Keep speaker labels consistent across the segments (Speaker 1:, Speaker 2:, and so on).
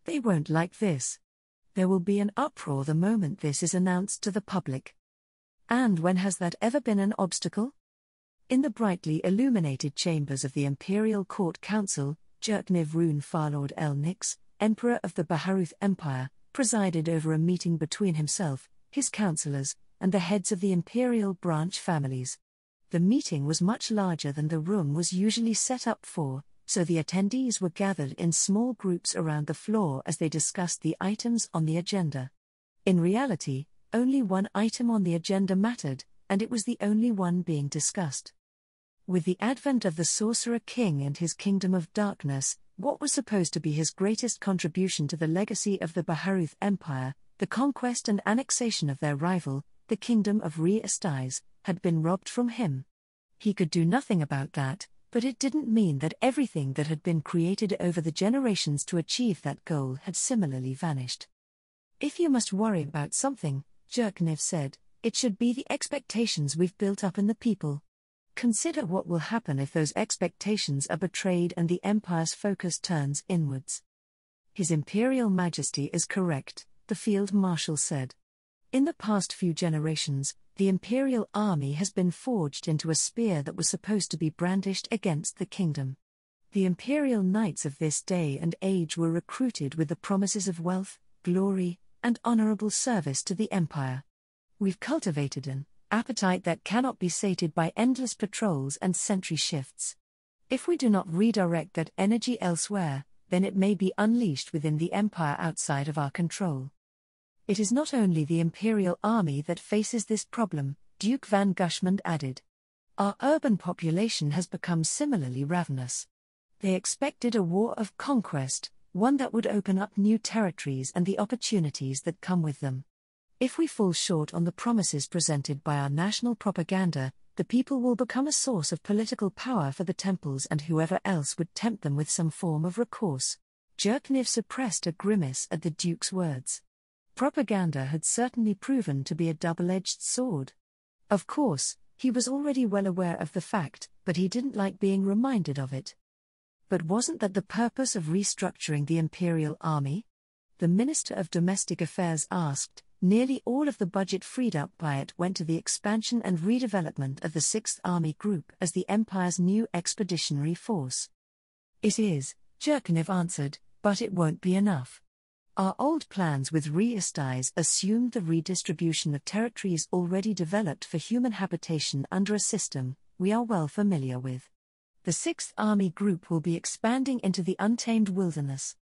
Speaker 1: They won't like this. There will be an uproar the moment this is announced to the public. And when has that ever been an obstacle? In the brightly illuminated chambers of the Imperial Court Council, Jerkniv Rune Farlord El Nix, Emperor of the Baharuth Empire, presided over a meeting between himself, his councillors, and the heads of the imperial branch families. The meeting was much larger than the room was usually set up for, so the attendees were gathered in small groups around the floor as they discussed the items on the agenda. In reality, only one item on the agenda mattered, and it was the only one being discussed. With the advent of the Sorcerer King and his Kingdom of Darkness, what was supposed to be his greatest contribution to the legacy of the Baharuth Empire, the conquest and annexation of their rival, the Kingdom of Re-Estais, had been robbed from him. He could do nothing about that, but it didn't mean that everything that had been created over the generations to achieve that goal had similarly vanished. If you must worry about something, Jerkniv said, it should be the expectations we've built up in the people. Consider what will happen if those expectations are betrayed and the Empire's focus turns inwards. His Imperial Majesty is correct, the Field Marshal said. In the past few generations, the Imperial Army has been forged into a spear that was supposed to be brandished against the kingdom. The Imperial Knights of this day and age were recruited with the promises of wealth, glory, and honorable service to the Empire. We've cultivated an appetite that cannot be sated by endless patrols and sentry shifts. If we do not redirect that energy elsewhere, then it may be unleashed within the Empire outside of our control. It is not only the Imperial Army that faces this problem, Duke van Gushmund added. Our urban population has become similarly ravenous. They expected a war of conquest, one that would open up new territories and the opportunities that come with them. If we fall short on the promises presented by our national propaganda, the people will become a source of political power for the temples and whoever else would tempt them with some form of recourse. Jerkniv suppressed a grimace at the Duke's words. Propaganda had certainly proven to be a double-edged sword. Of course, he was already well aware of the fact, but he didn't like being reminded of it. But wasn't that the purpose of restructuring the Imperial Army? The Minister of Domestic Affairs asked. Nearly all of the budget freed up by it went to the expansion and redevelopment of the 6th Army Group as the Empire's new expeditionary force. It is, Jerkniv answered, but it won't be enough. Our old plans with Re-Estais assumed the redistribution of territories already developed for human habitation under a system we are well familiar with. The 6th Army Group will be expanding into the untamed wilderness.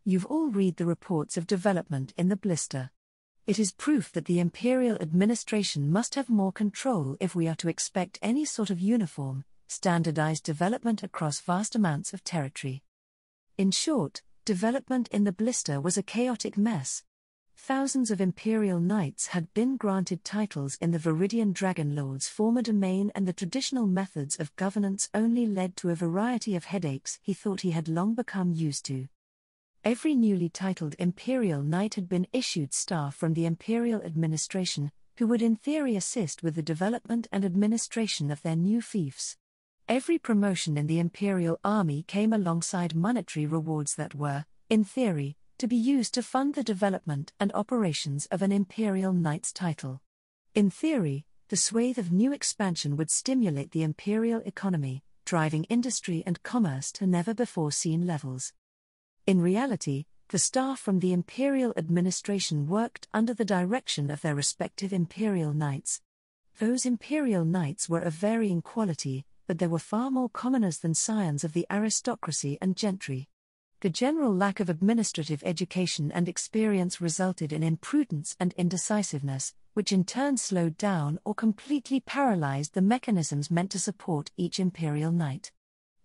Speaker 1: You've all read the reports of development in the blister. It is proof that the Imperial administration must have more control if we are to expect any sort of uniform, standardized development across vast amounts of territory. In short, development in the blister was a chaotic mess. Thousands of Imperial Knights had been granted titles in the Viridian Dragon Lord's former domain, and the traditional methods of governance only led to a variety of headaches he thought he had long become used to. Every newly titled Imperial Knight had been issued staff from the Imperial administration, who would in theory assist with the development and administration of their new fiefs. Every promotion in the Imperial Army came alongside monetary rewards that were, in theory, to be used to fund the development and operations of an Imperial Knight's title. In theory, the swathe of new expansion would stimulate the Imperial economy, driving industry and commerce to never-before-seen levels. In reality, the staff from the Imperial administration worked under the direction of their respective Imperial Knights. Those Imperial Knights were of varying quality, but there were far more commoners than scions of the aristocracy and gentry. The general lack of administrative education and experience resulted in imprudence and indecisiveness, which in turn slowed down or completely paralyzed the mechanisms meant to support each Imperial Knight.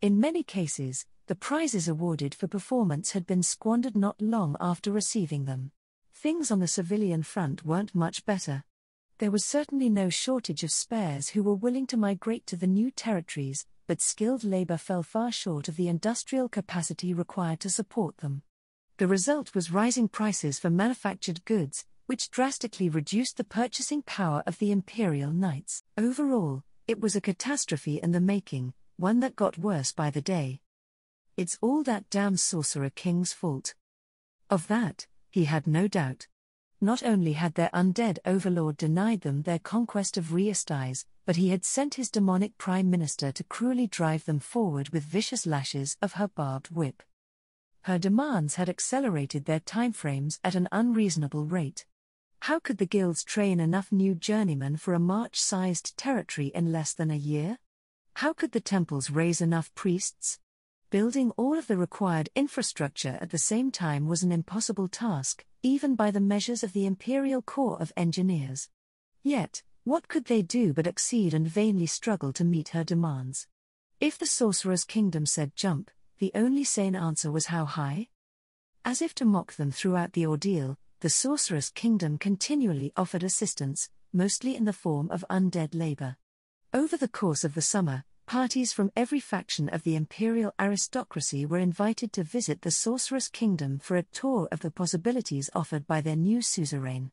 Speaker 1: In many cases, the prizes awarded for performance had been squandered not long after receiving them. Things on the civilian front weren't much better. There was certainly no shortage of spares who were willing to migrate to the new territories, but skilled labor fell far short of the industrial capacity required to support them. The result was rising prices for manufactured goods, which drastically reduced the purchasing power of the Imperial Knights. Overall, it was a catastrophe in the making, one that got worse by the day. It's all that damn Sorcerer King's fault. Of that, he had no doubt. Not only had their undead overlord denied them their conquest of Reestais, but he had sent his demonic prime minister to cruelly drive them forward with vicious lashes of her barbed whip. Her demands had accelerated their timeframes at an unreasonable rate. How could the guilds train enough new journeymen for a March-sized territory in less than a year? How could the temples raise enough priests? Building all of the required infrastructure at the same time was an impossible task, even by the measures of the Imperial Corps of Engineers. Yet, what could they do but accede and vainly struggle to meet her demands? If the Sorcerer's Kingdom said jump, the only sane answer was how high? As if to mock them throughout the ordeal, the Sorcerer's Kingdom continually offered assistance, mostly in the form of undead labor. Over the course of the summer, parties from every faction of the imperial aristocracy were invited to visit the Sorcerer's Kingdom for a tour of the possibilities offered by their new suzerain.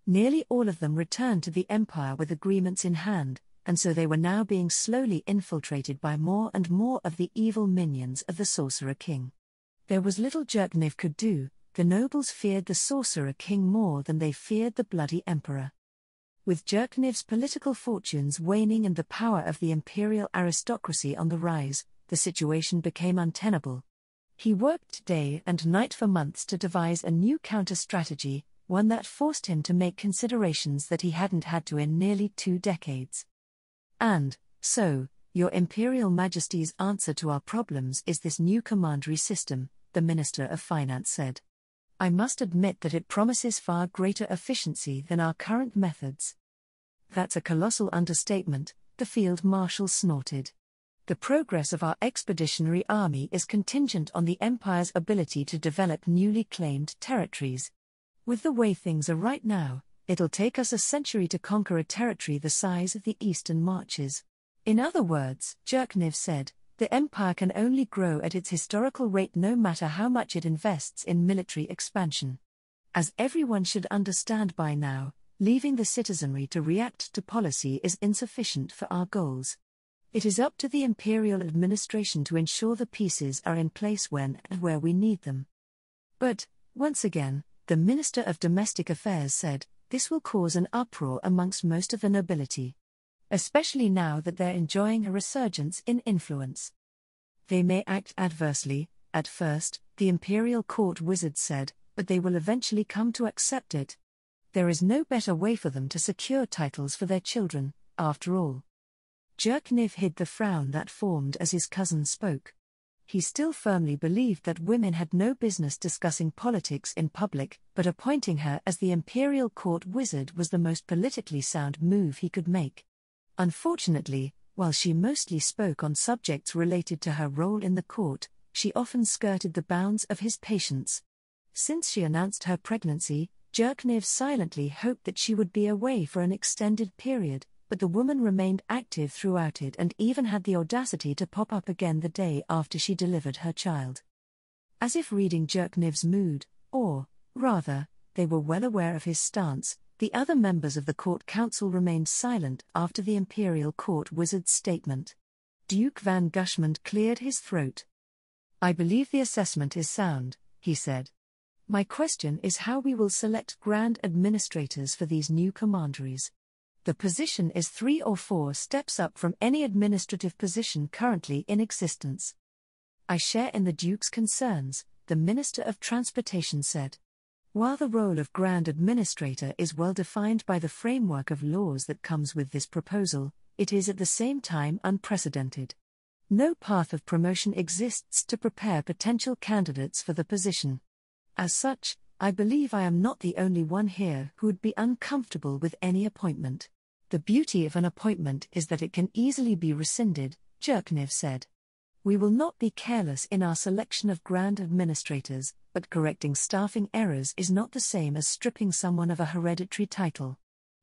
Speaker 1: Nearly all of them returned to the Empire with agreements in hand, and so they were now being slowly infiltrated by more and more of the evil minions of the Sorcerer King. There was little Jerkniv could do. The nobles feared the Sorcerer King more than they feared the bloody Emperor. With Jerkniv's political fortunes waning and the power of the imperial aristocracy on the rise, the situation became untenable. He worked day and night for months to devise a new counter-strategy, one that forced him to make considerations that he hadn't had to in nearly 2 decades. And, so, Your Imperial Majesty's answer to our problems is this new commandery system, the Minister of Finance said. I must admit that it promises far greater efficiency than our current methods. That's a colossal understatement, the Field Marshal snorted. The progress of our expeditionary army is contingent on the Empire's ability to develop newly claimed territories. With the way things are right now, it'll take us a century to conquer a territory the size of the Eastern Marches. In other words, Jerkniv said, the Empire can only grow at its historical rate no matter how much it invests in military expansion. As everyone should understand by now, leaving the citizenry to react to policy is insufficient for our goals. It is up to the imperial administration to ensure the pieces are in place when and where we need them. But, once again, the Minister of Domestic Affairs said, this will cause an uproar amongst most of the nobility. Especially now that they're enjoying a resurgence in influence. They may act adversely, at first, the Imperial Court wizard said, but they will eventually come to accept it. There is no better way for them to secure titles for their children, after all. Jerkniv hid the frown that formed as his cousin spoke. He still firmly believed that women had no business discussing politics in public, but appointing her as the Imperial Court wizard was the most politically sound move he could make. Unfortunately, while she mostly spoke on subjects related to her role in the court, she often skirted the bounds of his patience. Since she announced her pregnancy, Jerkniv silently hoped that she would be away for an extended period, but the woman remained active throughout it and even had the audacity to pop up again the day after she delivered her child. As if reading Jerkniv's mood, or, rather, they were well aware of his stance, the other members of the court council remained silent after the Imperial Court wizard's statement. Duke van Gushmund cleared his throat. I believe the assessment is sound, he said. My question is how we will select grand administrators for these new commanderies. The position is 3 or 4 steps up from any administrative position currently in existence. I share in the Duke's concerns, the Minister of Transportation said. While the role of Grand Administrator is well defined by the framework of laws that comes with this proposal, it is at the same time unprecedented. No path of promotion exists to prepare potential candidates for the position. As such, I believe I am not the only one here who would be uncomfortable with any appointment. The beauty of an appointment is that it can easily be rescinded, Jerkniv said. We will not be careless in our selection of grand administrators, but correcting staffing errors is not the same as stripping someone of a hereditary title.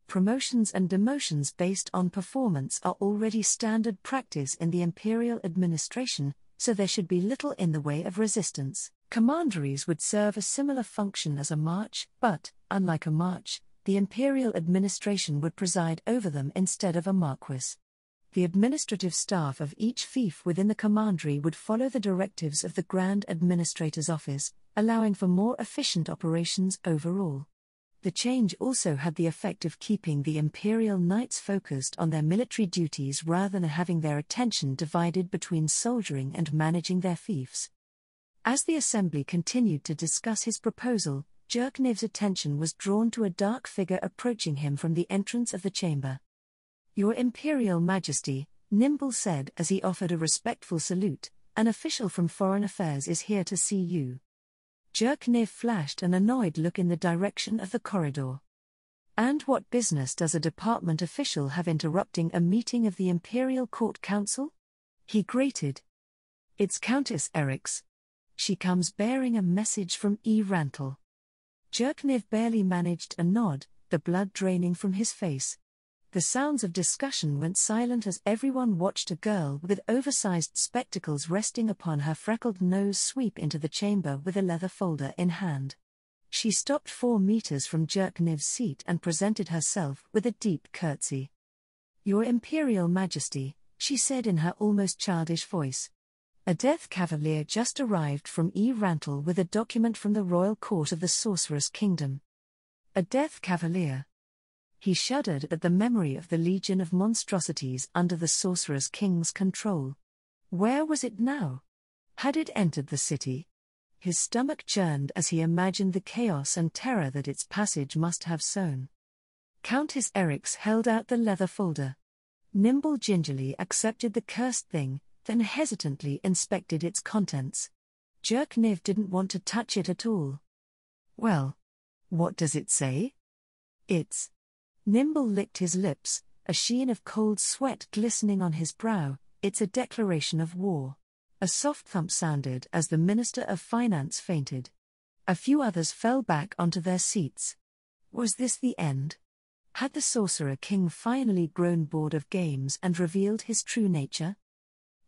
Speaker 1: Promotions and demotions based on performance are already standard practice in the imperial administration, so there should be little in the way of resistance. Commanderies would serve a similar function as a march, but, unlike a march, the imperial administration would preside over them instead of a marquis. The administrative staff of each fief within the commandery would follow the directives of the Grand Administrator's Office, allowing for more efficient operations overall. The change also had the effect of keeping the Imperial Knights focused on their military duties rather than having their attention divided between soldiering and managing their fiefs. As the assembly continued to discuss his proposal, Jerkniv's attention was drawn to a dark figure approaching him from the entrance of the chamber. "Your Imperial Majesty," Nimble said as he offered a respectful salute, "an official from Foreign Affairs is here to see you." Jerkniv flashed an annoyed look in the direction of the corridor. "And what business does a department official have interrupting a meeting of the Imperial Court Council?" he grated. "It's Countess Eryx. She comes bearing a message from E. Rantel." Jerkniv barely managed a nod, the blood draining from his face. The sounds of discussion went silent as everyone watched a girl with oversized spectacles resting upon her freckled nose sweep into the chamber with a leather folder in hand. She stopped 4 meters from Jerkniv's seat and presented herself with a deep curtsy. "Your Imperial Majesty," she said in her almost childish voice. "A Death Cavalier just arrived from E. Rantel with a document from the Royal Court of the Sorceress Kingdom." A Death Cavalier. He shuddered at the memory of the legion of monstrosities under the Sorceress King's control. Where was it now? Had it entered the city? His stomach churned as he imagined the chaos and terror that its passage must have sown. Countess Eryx held out the leather folder. Nimble gingerly accepted the cursed thing, then hesitantly inspected its contents. Jerkniv didn't want to touch it at all. "Well, what does it say?" "It's..." Nimble licked his lips, a sheen of cold sweat glistening on his brow. "It's a declaration of war." A soft thump sounded as the Minister of Finance fainted. A few others fell back onto their seats. Was this the end? Had the Sorcerer King finally grown bored of games and revealed his true nature?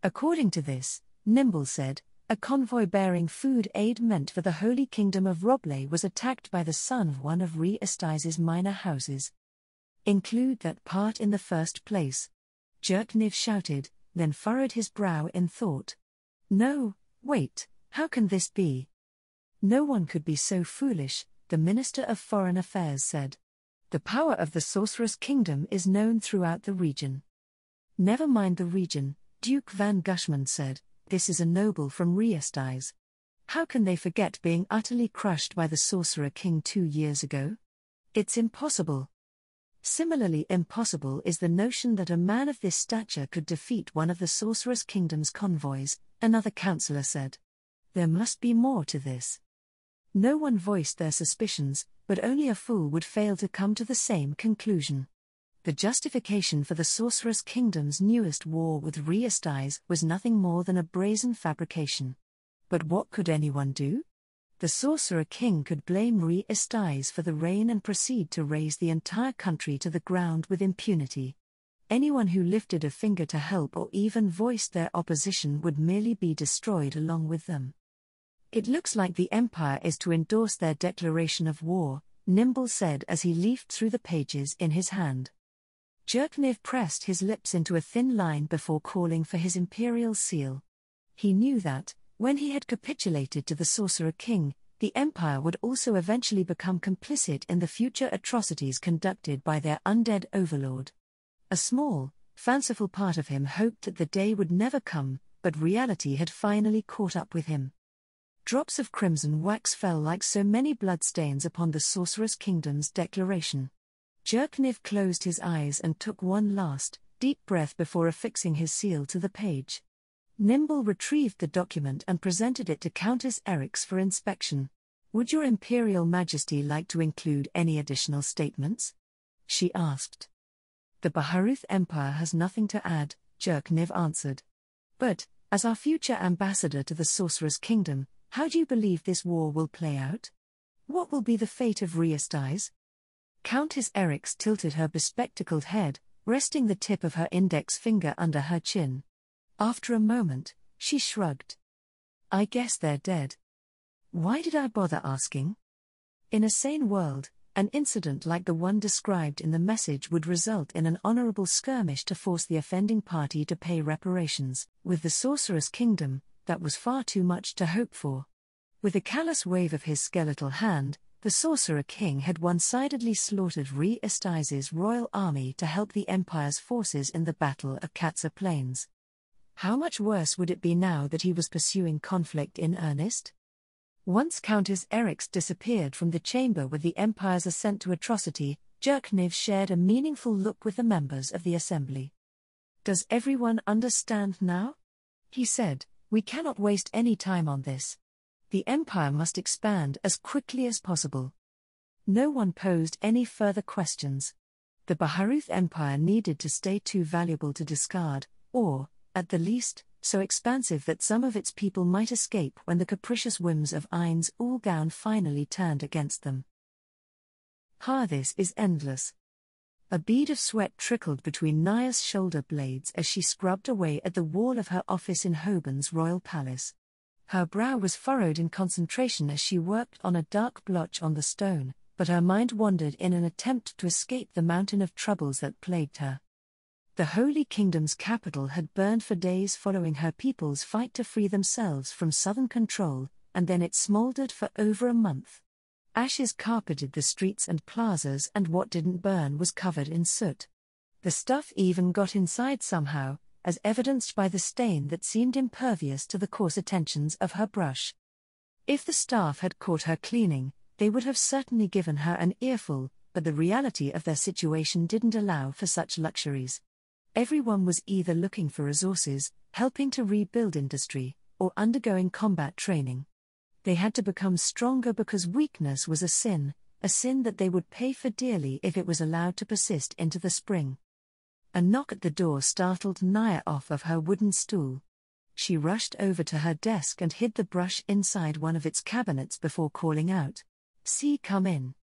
Speaker 1: "According to this," Nimble said, "a convoy bearing food aid meant for the Holy Kingdom of Roblé was attacked by the son of one of Re-Estize's minor houses. Include that part in the first place." Jerkniv shouted, then furrowed his brow in thought. "No, wait, how can this be?" "No one could be so foolish," the Minister of Foreign Affairs said. "The power of the Sorceress Kingdom is known throughout the region." "Never mind the region," Duke Van Gushman said, "this is a noble from Re-Estize. How can they forget being utterly crushed by the Sorcerer King 2 years ago? It's impossible." "Similarly impossible is the notion that a man of this stature could defeat one of the Sorceress Kingdom's convoys," another councillor said. "There must be more to this." No one voiced their suspicions, but only a fool would fail to come to the same conclusion. The justification for the Sorceress Kingdom's newest war with Re-Estize was nothing more than a brazen fabrication. But what could anyone do? The Sorcerer King could blame Re-Estize for the reign and proceed to raze the entire country to the ground with impunity. Anyone who lifted a finger to help or even voiced their opposition would merely be destroyed along with them. "It looks like the Empire is to endorse their declaration of war," Nimble said as he leafed through the pages in his hand. Jerkniv pressed his lips into a thin line before calling for his imperial seal. He knew that, when he had capitulated to the Sorcerer King, the Empire would also eventually become complicit in the future atrocities conducted by their undead overlord. A small, fanciful part of him hoped that the day would never come, but reality had finally caught up with him. Drops of crimson wax fell like so many bloodstains upon the Sorceress Kingdom's declaration. Jerkniv closed his eyes and took one last, deep breath before affixing his seal to the page. Nimble retrieved the document and presented it to Countess Eryx for inspection. "Would your Imperial Majesty like to include any additional statements?" she asked. "The Baharuth Empire has nothing to add," Jerkniv answered. "But, as our future ambassador to the Sorceress Kingdom, how do you believe this war will play out? What will be the fate of Re-Estize?" Countess Eryx tilted her bespectacled head, resting the tip of her index finger under her chin. After a moment, she shrugged. "I guess they're dead. Why did I bother asking?" In a sane world, an incident like the one described in the message would result in an honorable skirmish to force the offending party to pay reparations. With the Sorceress Kingdom, that was far too much to hope for. With a callous wave of his skeletal hand, the Sorcerer King had one-sidedly slaughtered Re-Estize's royal army to help the Empire's forces in the Battle of Katsa Plains. How much worse would it be now that he was pursuing conflict in earnest? Once Countess Eryx disappeared from the chamber with the Empire's ascent to atrocity, Jerkniv shared a meaningful look with the members of the assembly. "Does everyone understand now?" he said. "We cannot waste any time on this. The Empire must expand as quickly as possible." No one posed any further questions. The Baharuth Empire needed to stay too valuable to discard, or, at the least, so expansive that some of its people might escape when the capricious whims of Ainz Ulgaun finally turned against them. This is endless. A bead of sweat trickled between Naya's shoulder blades as she scrubbed away at the wall of her office in Hoban's royal palace. Her brow was furrowed in concentration as she worked on a dark blotch on the stone, but her mind wandered in an attempt to escape the mountain of troubles that plagued her. The Holy Kingdom's capital had burned for days following her people's fight to free themselves from southern control, and then it smoldered for over a month. Ashes carpeted the streets and plazas, and what didn't burn was covered in soot. The stuff even got inside somehow, as evidenced by the stain that seemed impervious to the coarse attentions of her brush. If the staff had caught her cleaning, they would have certainly given her an earful, but the reality of their situation didn't allow for such luxuries. Everyone was either looking for resources, helping to rebuild industry, or undergoing combat training. They had to become stronger because weakness was a sin that they would pay for dearly if it was allowed to persist into the spring. A knock at the door startled Naya off of her wooden stool. She rushed over to her desk and hid the brush inside one of its cabinets before calling out, "See, come in."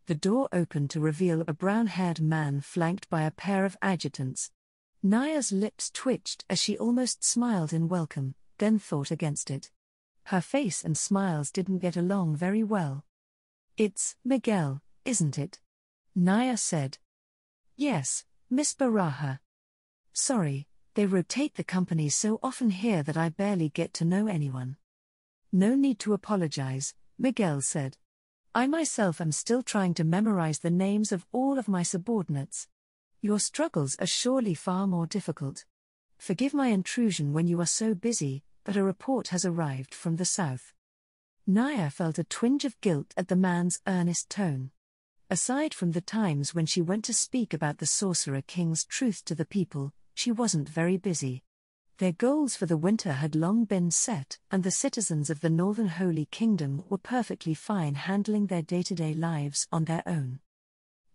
Speaker 1: The door opened to reveal a brown-haired man flanked by a pair of adjutants. Naya's lips twitched as she almost smiled in welcome, then thought against it. Her face and smiles didn't get along very well. "It's Miguel, isn't it?" Naya said. "Yes, Miss Baraha. Sorry, they rotate the companies so often here that I barely get to know anyone." "No need to apologize," Miguel said. "I myself am still trying to memorize the names of all of my subordinates. Your struggles are surely far more difficult. Forgive my intrusion when you are so busy, but a report has arrived from the south." Naya felt a twinge of guilt at the man's earnest tone. Aside from the times when she went to speak about the Sorcerer King's truth to the people, she wasn't very busy. Their goals for the winter had long been set, and the citizens of the Northern Holy Kingdom were perfectly fine handling their day-to-day lives on their own.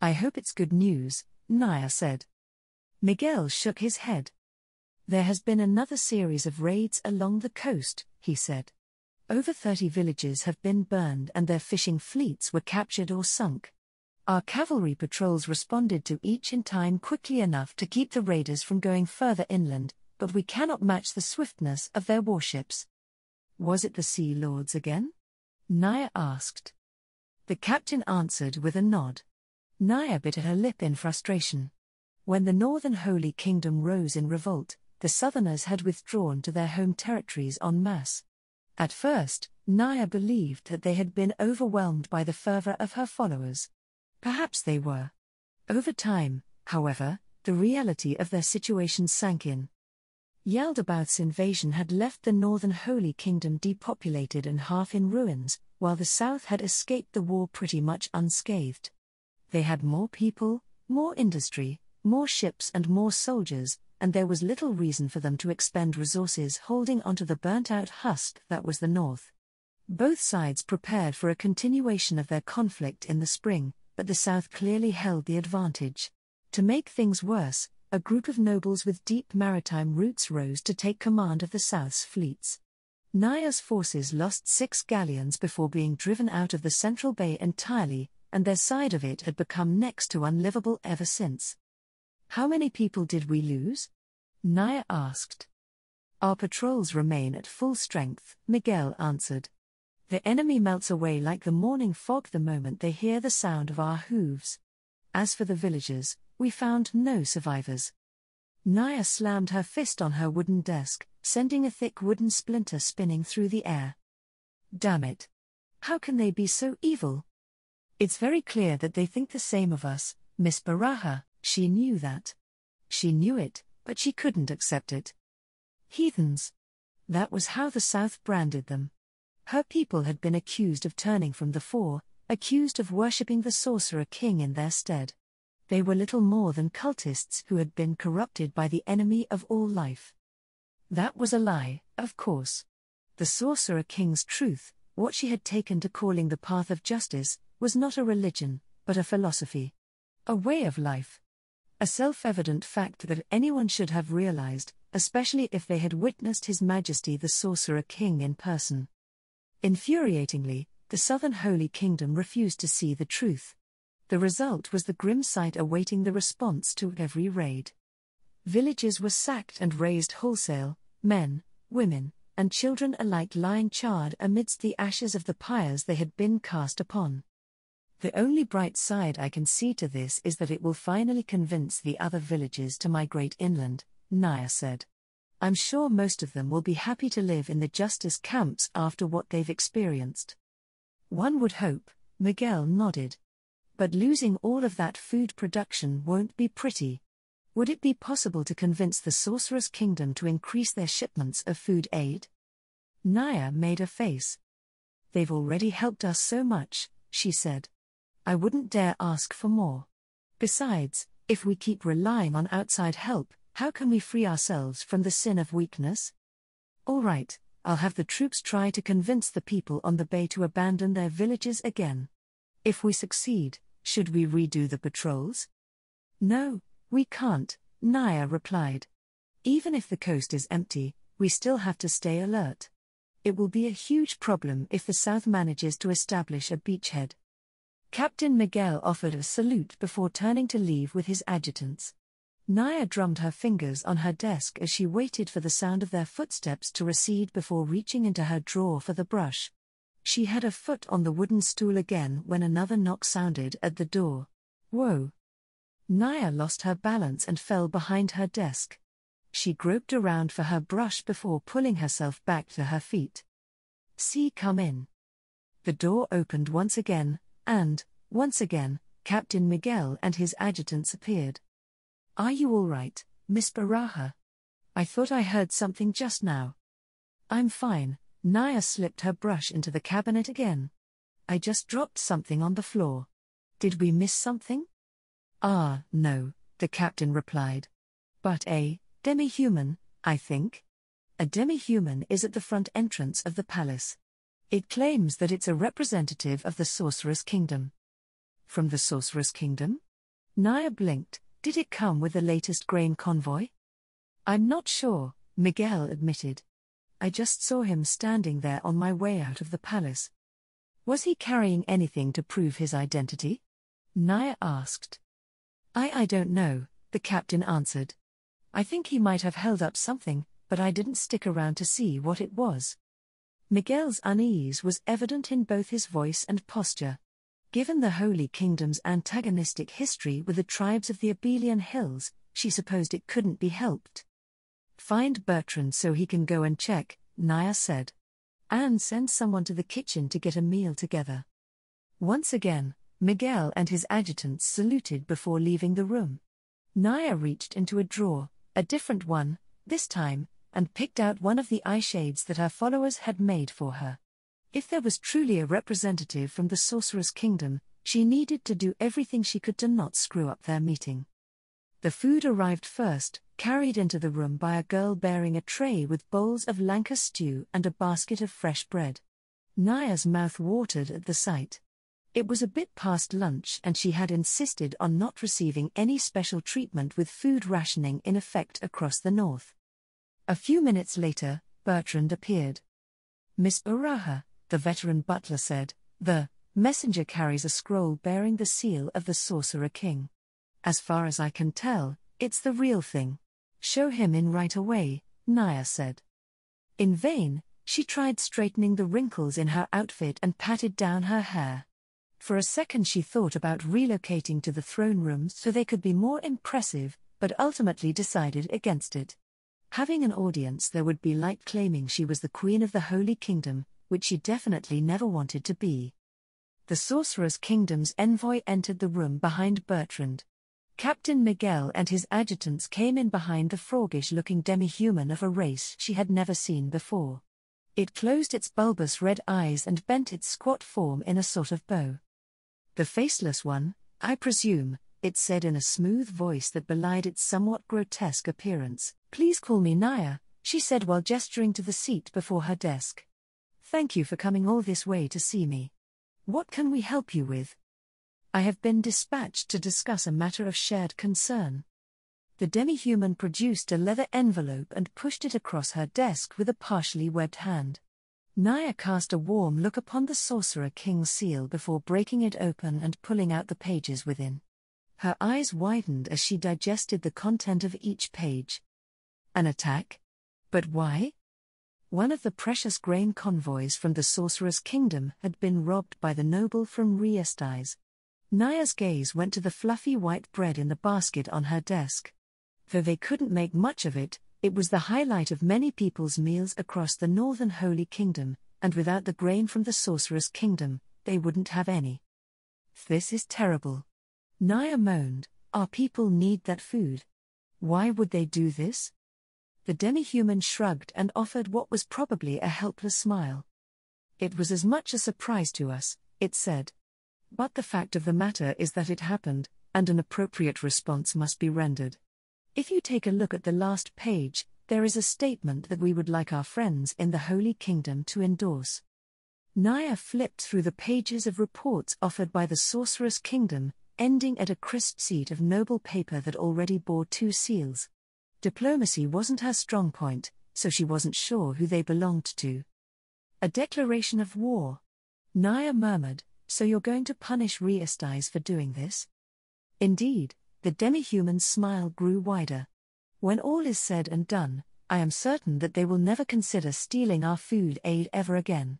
Speaker 1: "I hope it's good news," Naya said. Miguel shook his head. "There has been another series of raids along the coast," he said. "Over 30 villages have been burned and their fishing fleets were captured or sunk. Our cavalry patrols responded to each in time quickly enough to keep the raiders from going further inland, but we cannot match the swiftness of their warships." "Was it the Sea Lords again?" Naya asked. The captain answered with a nod. Naya bit her lip in frustration. When the Northern Holy Kingdom rose in revolt, the Southerners had withdrawn to their home territories en masse. At first, Naya believed that they had been overwhelmed by the fervor of her followers. Perhaps they were. Over time, however, the reality of their situation sank in. Yaldabaoth's invasion had left the Northern Holy Kingdom depopulated and half in ruins, while the South had escaped the war pretty much unscathed. They had more people, more industry, more ships and more soldiers, and there was little reason for them to expend resources holding onto the burnt-out husk that was the North. Both sides prepared for a continuation of their conflict in the spring, but the South clearly held the advantage. To make things worse, a group of nobles with deep maritime roots rose to take command of the South's fleets. Naya's forces lost 6 galleons before being driven out of the Central Bay entirely, and their side of it had become next to unlivable ever since. "How many people did we lose?" Naya asked. "Our patrols remain at full strength," Miguel answered. "The enemy melts away like the morning fog the moment they hear the sound of our hooves. As for the villagers, we found no survivors." Naya slammed her fist on her wooden desk, sending a thick wooden splinter spinning through the air. Damn it. How can they be so evil? It's very clear that they think the same of us, Miss Baraha. She knew that. She knew it, but she couldn't accept it. Heathens. That was how the South branded them. Her people had been accused of turning from the Four, accused of worshipping the Sorcerer King in their stead. They were little more than cultists who had been corrupted by the enemy of all life. That was a lie, of course. The Sorcerer King's truth, what she had taken to calling the path of justice, was not a religion, but a philosophy. A way of life. A self-evident fact that anyone should have realized, especially if they had witnessed His Majesty the Sorcerer King in person. Infuriatingly, the Southern Holy Kingdom refused to see the truth. The result was the grim sight awaiting the response to every raid. Villages were sacked and razed wholesale, men, women, and children alike lying charred amidst the ashes of the pyres they had been cast upon. The only bright side I can see to this is that it will finally convince the other villages to migrate inland, Naya said. I'm sure most of them will be happy to live in the justice camps after what they've experienced. One would hope, Miguel nodded. But losing all of that food production won't be pretty. Would it be possible to convince the Sorcerer's Kingdom to increase their shipments of food aid? Naya made a face. They've already helped us so much, she said. I wouldn't dare ask for more. Besides, if we keep relying on outside help, how can we free ourselves from the sin of weakness? All right, I'll have the troops try to convince the people on the bay to abandon their villages again. If we succeed, should we redo the patrols? No, we can't, Naya replied. Even if the coast is empty, we still have to stay alert. It will be a huge problem if the South manages to establish a beachhead. Captain Miguel offered a salute before turning to leave with his adjutants. Naya drummed her fingers on her desk as she waited for the sound of their footsteps to recede before reaching into her drawer for the brush. She had her foot on the wooden stool again when another knock sounded at the door. Whoa! Naya lost her balance and fell behind her desk. She groped around for her brush before pulling herself back to her feet. "See, come in." The door opened once again, and, once again, Captain Miguel and his adjutants appeared. "Are you all right, Miss Baraha? I thought I heard something just now." "I'm fine." Naya slipped her brush into the cabinet again. "I just dropped something on the floor. Did we miss something?" "Ah, no," the captain replied. "But a demi-human, I think. A demi-human is at the front entrance of the palace. It claims that it's a representative of the Sorcerer's Kingdom." "From the Sorcerer's Kingdom?" Naya blinked. "Did it come with the latest grain convoy?" "I'm not sure," Miguel admitted. "I just saw him standing there on my way out of the palace." "Was he carrying anything to prove his identity?" Naya asked. I don't know," the captain answered. "I think he might have held up something, but I didn't stick around to see what it was." Miguel's unease was evident in both his voice and posture. Given the Holy Kingdom's antagonistic history with the tribes of the Abelian Hills, she supposed it couldn't be helped. "Find Bertrand so he can go and check," Naya said. "And send someone to the kitchen to get a meal together." Once again, Miguel and his adjutants saluted before leaving the room. Naya reached into a drawer, a different one, this time, and picked out one of the eye shades that her followers had made for her. If there was truly a representative from the Sorcerer's Kingdom, she needed to do everything she could to not screw up their meeting. The food arrived first, carried into the room by a girl bearing a tray with bowls of lanka stew and a basket of fresh bread. Naya's mouth watered at the sight. It was a bit past lunch and she had insisted on not receiving any special treatment with food rationing in effect across the north. A few minutes later, Bertrand appeared. "Miss Baraha," the veteran butler said, "the messenger carries a scroll bearing the seal of the Sorcerer King. As far as I can tell, it's the real thing. Show him in right away," Naya said. In vain, she tried straightening the wrinkles in her outfit and patted down her hair. For a second she thought about relocating to the throne room so they could be more impressive, but ultimately decided against it. Having an audience there would be like claiming she was the Queen of the Holy Kingdom, which she definitely never wanted to be. The Sorcerer's Kingdom's envoy entered the room behind Bertrand. Captain Miguel and his adjutants came in behind the froggish-looking demi-human of a race she had never seen before. It closed its bulbous red eyes and bent its squat form in a sort of bow. "The faceless one, I presume," it said in a smooth voice that belied its somewhat grotesque appearance. "Please call me Naya," she said while gesturing to the seat before her desk. "Thank you for coming all this way to see me. What can we help you with?" "I have been dispatched to discuss a matter of shared concern." The demi-human produced a leather envelope and pushed it across her desk with a partially webbed hand. Naya cast a warm look upon the Sorcerer King's seal before breaking it open and pulling out the pages within. Her eyes widened as she digested the content of each page. An attack? But why? One of the precious grain convoys from the Sorcerer's Kingdom had been robbed by the noble from Riestais. Naya's gaze went to the fluffy white bread in the basket on her desk. Though they couldn't make much of it, it was the highlight of many people's meals across the Northern Holy Kingdom, and without the grain from the Sorcerer's Kingdom, they wouldn't have any. "This is terrible," Naya moaned. "Our people need that food. Why would they do this?" The demi-human shrugged and offered what was probably a helpless smile. "It was as much a surprise to us," it said. "But the fact of the matter is that it happened, and an appropriate response must be rendered. If you take a look at the last page, there is a statement that we would like our friends in the Holy Kingdom to endorse." Naya flipped through the pages of reports offered by the Sorcerer's Kingdom, ending at a crisp sheet of noble paper that already bore 2 seals. Diplomacy wasn't her strong point, so she wasn't sure who they belonged to. "A declaration of war," Naya murmured. "So you're going to punish Riestais for doing this?" "Indeed," the demi-human's smile grew wider. "When all is said and done, I am certain that they will never consider stealing our food aid ever again."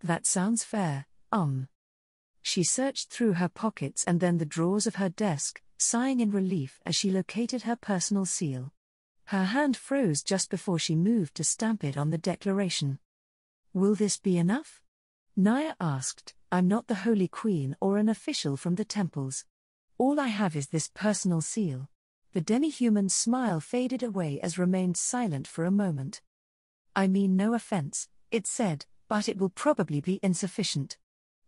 Speaker 1: "That sounds fair." She searched through her pockets and then the drawers of her desk, sighing in relief as she located her personal seal. Her hand froze just before she moved to stamp it on the declaration. "Will this be enough?" Naya asked. "I'm not the Holy Queen or an official from the temples. All I have is this personal seal." The demi-human's smile faded away as remained silent for a moment. "I mean no offense," it said, "but it will probably be insufficient.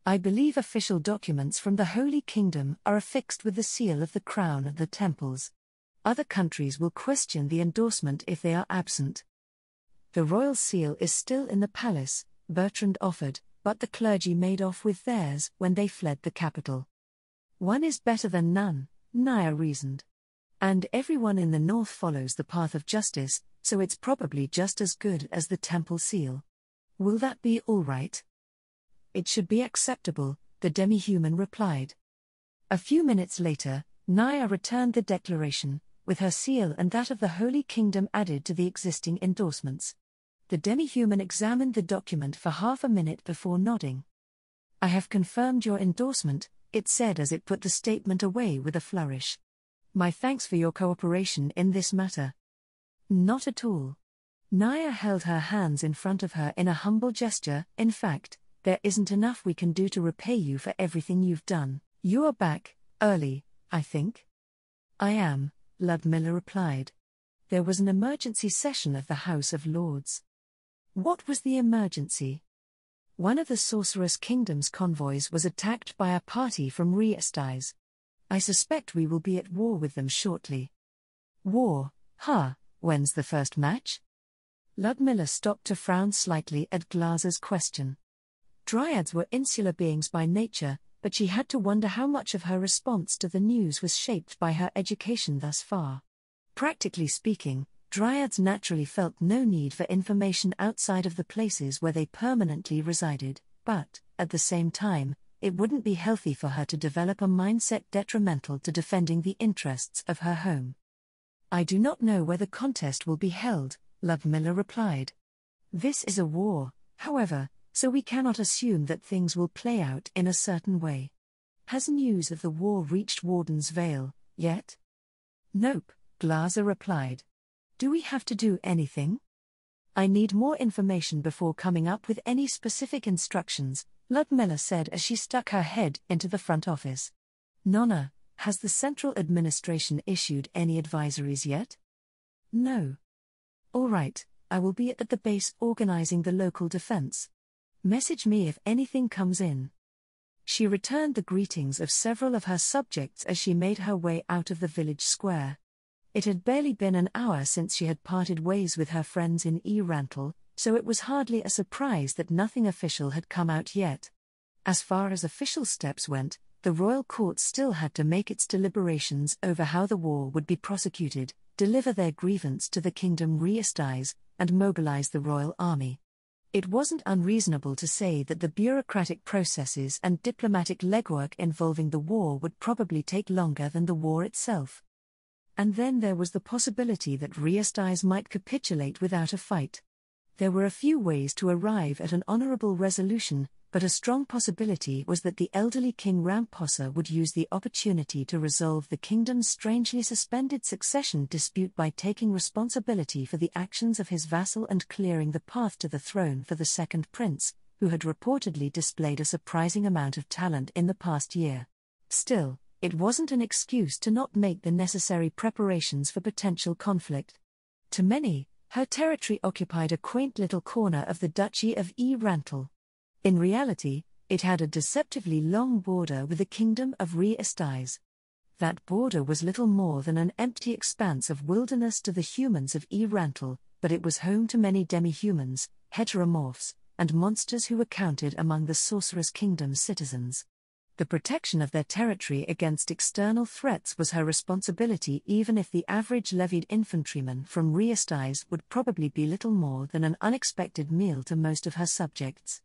Speaker 1: I believe official documents from the Holy Kingdom are affixed with the seal of the crown and the temples. Other countries will question the endorsement if they are absent." "The royal seal is still in the palace," Bertrand offered, "but the clergy made off with theirs when they fled the capital." "One is better than none," Naya reasoned. "And everyone in the north follows the path of justice, so it's probably just as good as the temple seal. Will that be all right?" "It should be acceptable," the demi-human replied. A few minutes later, Naya returned the declaration, with her seal and that of the Holy Kingdom added to the existing endorsements. The demi-human examined the document for half a minute before nodding. "I have confirmed your endorsement," it said as it put the statement away with a flourish. "My thanks for your cooperation in this matter." "Not at all." Naya held her hands in front of her in a humble gesture. "In fact, there isn't enough we can do to repay you for everything you've done. You're back, early, I think?" "I am," Ludmilla replied. "There was an emergency session of the House of Lords." "What was the emergency?" "One of the Sorcerer's Kingdom's convoys was attacked by a party from Riestais. I suspect we will be at war with them shortly." "War? When's the first match?" Ludmilla stopped to frown slightly at Glaser's question. Dryads were insular beings by nature, but she had to wonder how much of her response to the news was shaped by her education thus far. Practically speaking, Dryads naturally felt no need for information outside of the places where they permanently resided, but, at the same time, it wouldn't be healthy for her to develop a mindset detrimental to defending the interests of her home. "I do not know where the contest will be held," Ludmilla replied. "This is a war, however, so we cannot assume that things will play out in a certain way. Has news of the war reached Warden's Vale, yet?" "Nope," Glaser replied. "Do we have to do anything?" I need more information before coming up with any specific instructions, Ludmilla said as she stuck her head into the front office. Nonna, has the central administration issued any advisories yet? No. All right, I will be at the base organizing the local defense. Message me if anything comes in. She returned the greetings of several of her subjects as she made her way out of the village square. It had barely been an hour since she had parted ways with her friends in Rantel, so it was hardly a surprise that nothing official had come out yet. As far as official steps went, the royal court still had to make its deliberations over how the war would be prosecuted, deliver their grievance to the kingdom Reestize, and mobilize the royal army. It wasn't unreasonable to say that the bureaucratic processes and diplomatic legwork involving the war would probably take longer than the war itself. And then there was the possibility that Reestize might capitulate without a fight. There were a few ways to arrive at an honorable resolution, but a strong possibility was that the elderly King Ramposa would use the opportunity to resolve the kingdom's strangely suspended succession dispute by taking responsibility for the actions of his vassal and clearing the path to the throne for the second prince, who had reportedly displayed a surprising amount of talent in the past year. Still, it wasn't an excuse to not make the necessary preparations for potential conflict. To many, her territory occupied a quaint little corner of the Duchy of Rantel. In reality, it had a deceptively long border with the kingdom of Reestize. That border was little more than an empty expanse of wilderness to the humans of Rantel, but it was home to many demi-humans, heteromorphs, and monsters who were counted among the Sorcerer's Kingdom's citizens. The protection of their territory against external threats was her responsibility, even if the average levied infantryman from Reestize would probably be little more than an unexpected meal to most of her subjects.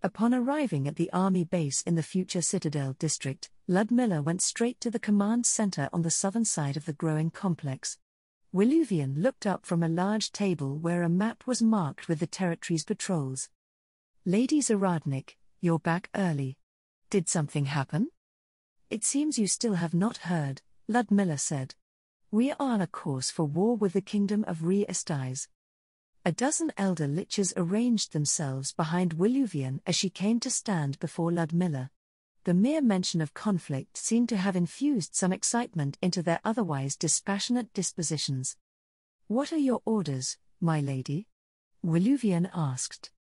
Speaker 1: Upon arriving at the army base in the future Citadel district, Ludmilla went straight to the command center on the southern side of the growing complex. Wiluvian looked up from a large table where a map was marked with the territory's patrols. Lady Zaradnik, you're back early. Did something happen? It seems you still have not heard, Ludmilla said. We are on a course for war with the kingdom of Reestize. A dozen elder liches arranged themselves behind Wiluvian as she came to stand before Ludmilla. The mere mention of conflict seemed to have infused some excitement into their otherwise dispassionate dispositions. What are your orders, my lady? Wiluvian asked.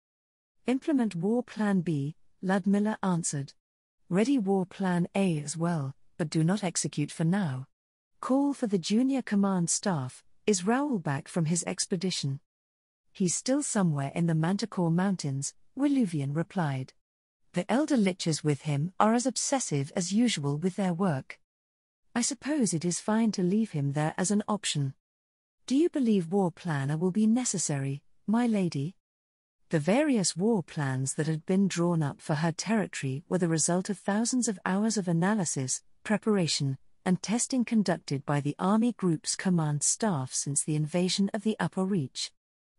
Speaker 1: Implement War Plan B, Ludmilla answered. Ready War Plan A as well, but do not execute for now. Call for the junior command staff. Is Raoul back from his expedition? He's still somewhere in the Manticore Mountains, Wiluvian replied. The elder liches with him are as obsessive as usual with their work. I suppose it is fine to leave him there as an option. Do you believe War Plan A will be necessary, my lady? The various war plans that had been drawn up for her territory were the result of thousands of hours of analysis, preparation, and testing conducted by the Army Group's command staff since the invasion of the Upper Reach.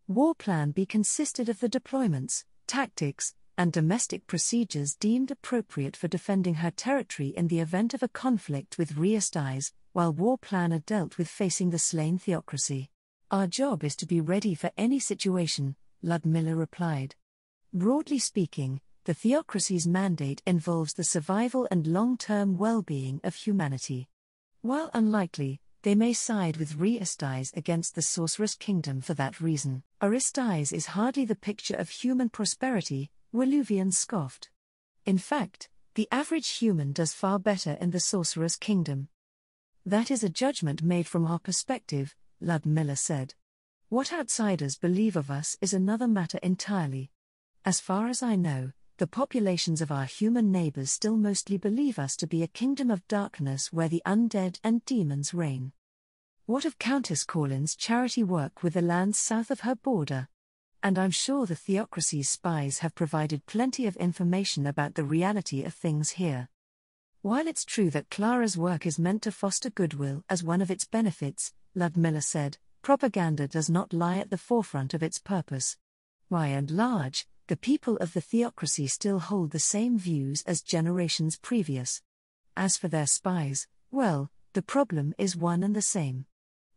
Speaker 1: War Plan B consisted of the deployments, tactics, and domestic procedures deemed appropriate for defending her territory in the event of a conflict with Reestize, while War Plan A dealt with facing the slain theocracy. Our job is to be ready for any situation, Ludmilla replied. Broadly speaking, the theocracy's mandate involves the survival and long-term well-being of humanity. While unlikely, they may side with Reestize against the Sorcerer's Kingdom for that reason. Reestize is hardly the picture of human prosperity, Wiluvian scoffed. In fact, the average human does far better in the Sorcerer's Kingdom. That is a judgment made from our perspective, Ludmilla said. What outsiders believe of us is another matter entirely. As far as I know, the populations of our human neighbors still mostly believe us to be a kingdom of darkness where the undead and demons reign. What of Countess Corlin's charity work with the lands south of her border? And I'm sure the theocracy's spies have provided plenty of information about the reality of things here. While it's true that Clara's work is meant to foster goodwill as one of its benefits, Ludmilla said, propaganda does not lie at the forefront of its purpose. By and large, the people of the theocracy still hold the same views as generations previous. As for their spies, well, the problem is one and the same.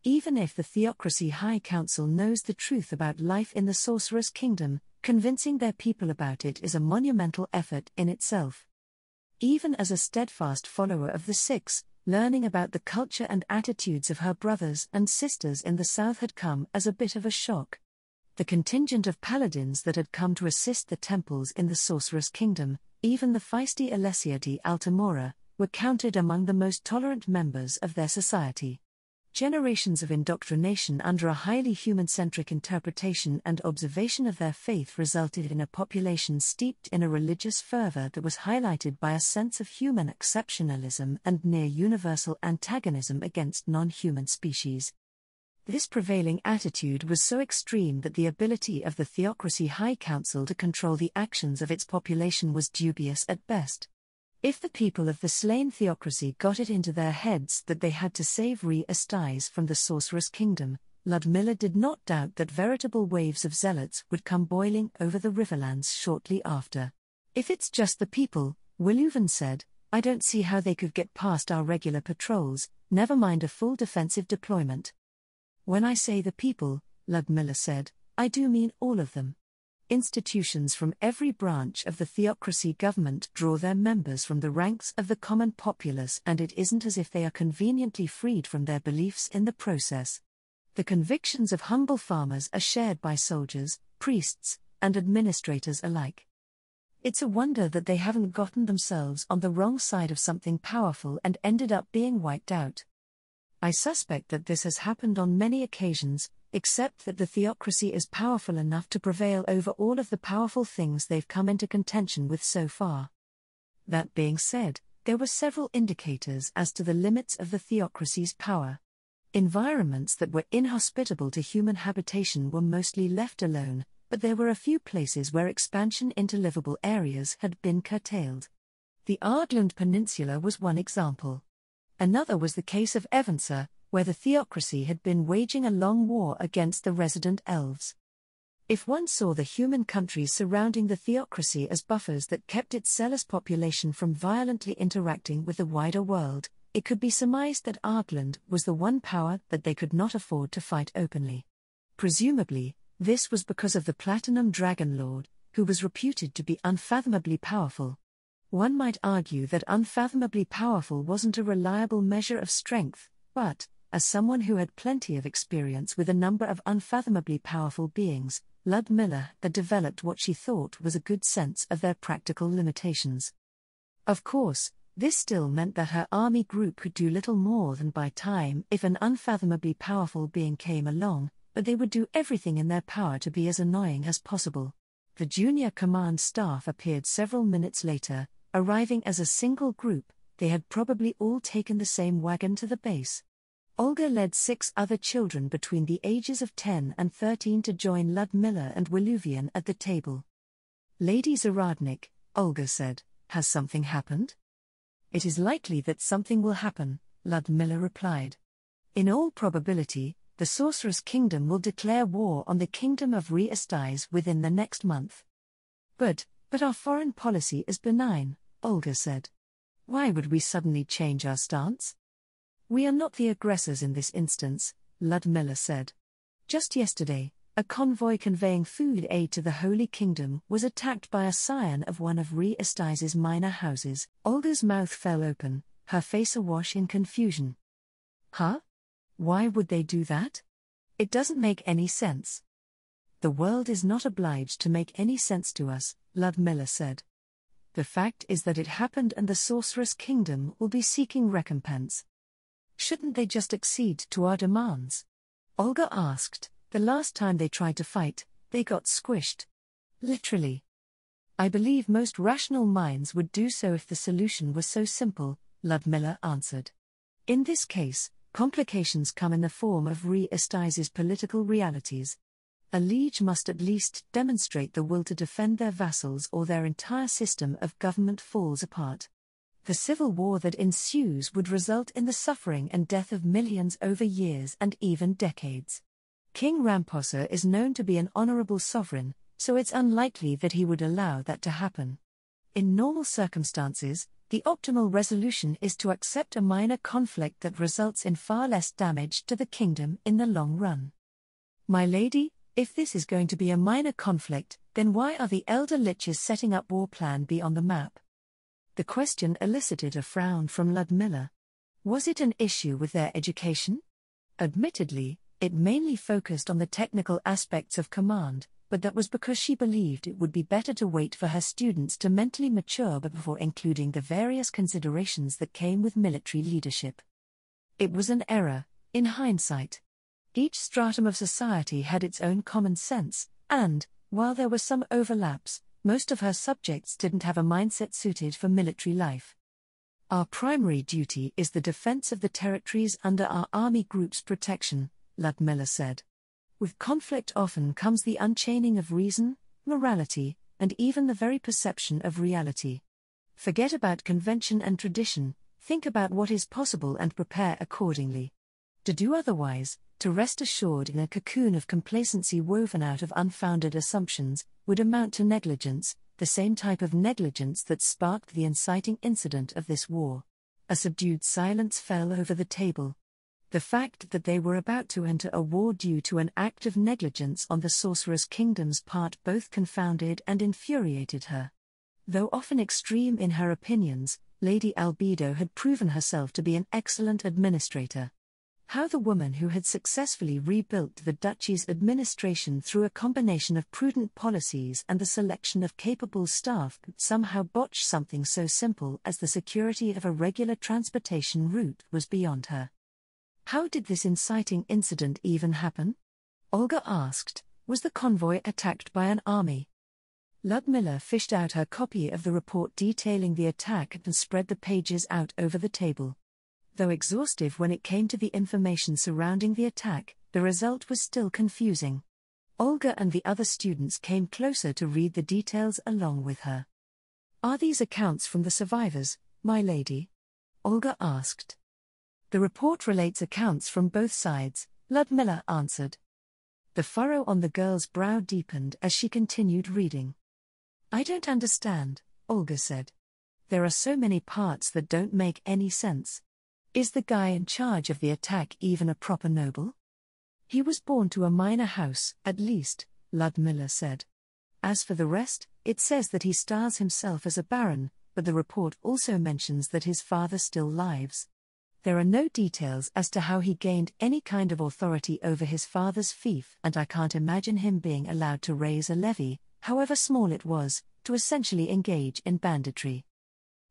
Speaker 1: Even if the Theocracy High Council knows the truth about life in the Sorcerous Kingdom, convincing their people about it is a monumental effort in itself. Even as a steadfast follower of the Six, learning about the culture and attitudes of her brothers and sisters in the south had come as a bit of a shock. The contingent of paladins that had come to assist the temples in the Sorcerous Kingdom, even the feisty Alessia di Altamora, were counted among the most tolerant members of their society. Generations of indoctrination under a highly human-centric interpretation and observation of their faith resulted in a population steeped in a religious fervor that was highlighted by a sense of human exceptionalism and near-universal antagonism against non-human species. This prevailing attitude was so extreme that the ability of the Theocracy High Council to control the actions of its population was dubious at best. If the people of the slain theocracy got it into their heads that they had to save Re-Estais from the Sorcerous Kingdom, Ludmilla did not doubt that veritable waves of zealots would come boiling over the riverlands shortly after. If it's just the people, Willeuven said, I don't see how they could get past our regular patrols, never mind a full defensive deployment. When I say the people, Ludmilla said, I do mean all of them. Institutions from every branch of the theocracy government draw their members from the ranks of the common populace, and it isn't as if they are conveniently freed from their beliefs in the process. The convictions of humble farmers are shared by soldiers, priests, and administrators alike. It's a wonder that they haven't gotten themselves on the wrong side of something powerful and ended up being wiped out. I suspect that this has happened on many occasions, except that the theocracy is powerful enough to prevail over all of the powerful things they've come into contention with so far. That being said, there were several indicators as to the limits of the theocracy's power. Environments that were inhospitable to human habitation were mostly left alone, but there were a few places where expansion into livable areas had been curtailed. The Ardland Peninsula was one example. Another was the case of Evansa, where the theocracy had been waging a long war against the resident elves. If one saw the human countries surrounding the theocracy as buffers that kept its zealous population from violently interacting with the wider world, it could be surmised that Ardland was the one power that they could not afford to fight openly. Presumably, this was because of the Platinum Dragon Lord, who was reputed to be unfathomably powerful. One might argue that unfathomably powerful wasn't a reliable measure of strength, but, as someone who had plenty of experience with a number of unfathomably powerful beings, Ludmilla had developed what she thought was a good sense of their practical limitations. Of course, this still meant that her army group could do little more than buy time if an unfathomably powerful being came along, but they would do everything in their power to be as annoying as possible. The junior command staff appeared several minutes later, arriving as a single group. They had probably all taken the same wagon to the base. Olga led 6 other children between the ages of 10 and 13 to join Ludmilla and Willeuven at the table. Lady Zaradnik, Olga said, has something happened? It is likely that something will happen, Ludmilla replied. In all probability, the Sorcerous Kingdom will declare war on the Kingdom of Re-Estais within the next month. But our foreign policy is benign, Olga said. Why would we suddenly change our stance? We are not the aggressors in this instance, Ludmilla said. Just yesterday, a convoy conveying food aid to the Holy Kingdom was attacked by a scion of one of Re-Estais' minor houses. Olga's mouth fell open, her face awash in confusion. Huh? Why would they do that? It doesn't make any sense. The world is not obliged to make any sense to us, Ludmilla said. The fact is that it happened and the Sorcerous Kingdom will be seeking recompense. Shouldn't they just accede to our demands? Olga asked. The last time they tried to fight, they got squished. Literally. I believe most rational minds would do so if the solution was so simple, Ludmilla answered. In this case, complications come in the form of Re-Estais' political realities. A liege must at least demonstrate the will to defend their vassals or their entire system of government falls apart. The civil war that ensues would result in the suffering and death of millions over years and even decades. King Ramposa is known to be an honorable sovereign, so it's unlikely that he would allow that to happen. In normal circumstances, The optimal resolution is to accept a minor conflict that results in far less damage to the kingdom in the long run. My lady, if this is going to be a minor conflict, then why are the elder liches setting up war plan B on the map? The question elicited a frown from Ludmilla. Was it an issue with their education? Admittedly, it mainly focused on the technical aspects of command, but that was because she believed it would be better to wait for her students to mentally mature before including the various considerations that came with military leadership. It was an error, in hindsight. Each stratum of society had its own common sense, and, while there were some overlaps, most of her subjects didn't have a mindset suited for military life. Our primary duty is the defense of the territories under our army group's protection, Ludmilla said. With conflict often comes the unchaining of reason, morality, and even the very perception of reality. Forget about convention and tradition, think about what is possible and prepare accordingly. To do otherwise, to rest assured in a cocoon of complacency woven out of unfounded assumptions, would amount to negligence, the same type of negligence that sparked the inciting incident of this war. A subdued silence fell over the table. The fact that they were about to enter a war due to an act of negligence on the Sorceress Kingdom's part both confounded and infuriated her. Though often extreme in her opinions, Lady Albedo had proven herself to be an excellent administrator. How the woman who had successfully rebuilt the duchy's administration through a combination of prudent policies and the selection of capable staff could somehow botch something so simple as the security of a regular transportation route was beyond her. How did this inciting incident even happen? Olga asked. Was the convoy attacked by an army? Ludmilla fished out her copy of the report detailing the attack and spread the pages out over the table. Though exhaustive when it came to the information surrounding the attack, the result was still confusing. Olga and the other students came closer to read the details along with her. Are these accounts from the survivors, my lady? Olga asked. The report relates accounts from both sides, Ludmilla answered. The furrow on the girl's brow deepened as she continued reading. I don't understand, Olga said. There are so many parts that don't make any sense. Is the guy in charge of the attack even a proper noble? He was born to a minor house, at least, Ludmilla said. As for the rest, it says that he styles himself as a baron, but the report also mentions that his father still lives. There are no details as to how he gained any kind of authority over his father's fief, and I can't imagine him being allowed to raise a levy, however small it was, to essentially engage in banditry.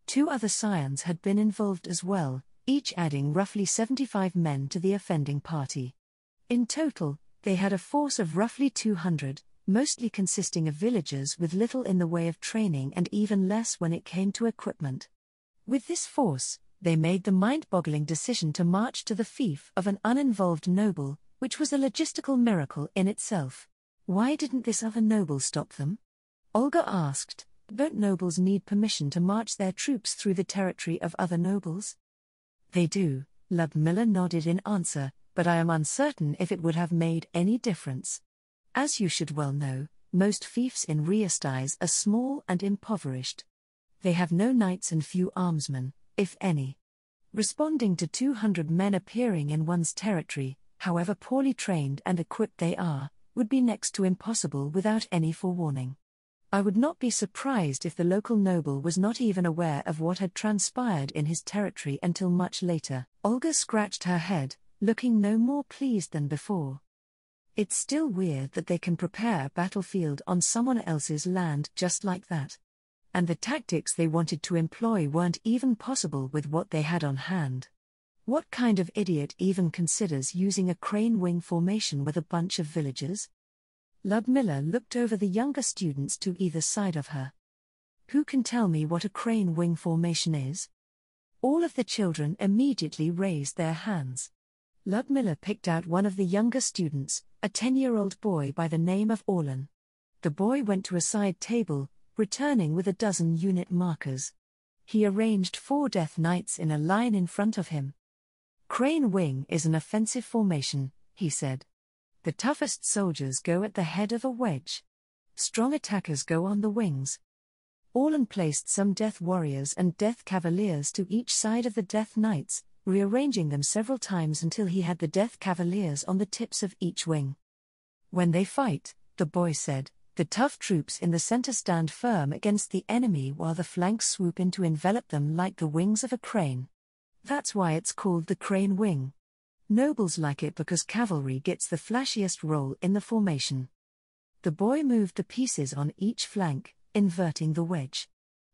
Speaker 1: 2 other scions had been involved as well, each adding roughly 75 men to the offending party. In total, they had a force of roughly 200, mostly consisting of villagers with little in the way of training and even less when it came to equipment. With this force, they made the mind-boggling decision to march to the fief of an uninvolved noble, which was a logistical miracle in itself. Why didn't this other noble stop them? Olga asked. Don't nobles need permission to march their troops through the territory of other nobles? They do, Ludmilla nodded in answer, but I am uncertain if it would have made any difference. As you should well know, most fiefs in Riastais are small and impoverished. They have no knights and few armsmen, if any. Responding to 200 men appearing in one's territory, however poorly trained and equipped they are, would be next to impossible without any forewarning. I would not be surprised if the local noble was not even aware of what had transpired in his territory until much later. Olga scratched her head, looking no more pleased than before. It's still weird that they can prepare a battlefield on someone else's land just like that. And the tactics they wanted to employ weren't even possible with what they had on hand. What kind of idiot even considers using a crane wing formation with a bunch of villagers? Ludmilla looked over the younger students to either side of her. Who can tell me what a crane wing formation is? All of the children immediately raised their hands. Ludmilla picked out one of the younger students, a 10-year-old boy by the name of Orlan. The boy went to a side table, returning with a dozen unit markers. He arranged 4 death knights in a line in front of him. Crane wing is an offensive formation, he said. The toughest soldiers go at the head of a wedge. Strong attackers go on the wings. Orlan placed some Death Warriors and Death Cavaliers to each side of the Death Knights, rearranging them several times until he had the Death Cavaliers on the tips of each wing. When they fight, the boy said, the tough troops in the center stand firm against the enemy while the flanks swoop in to envelop them like the wings of a crane. That's why it's called the crane wing. Nobles like it because cavalry gets the flashiest role in the formation. The boy moved the pieces on each flank, inverting the wedge.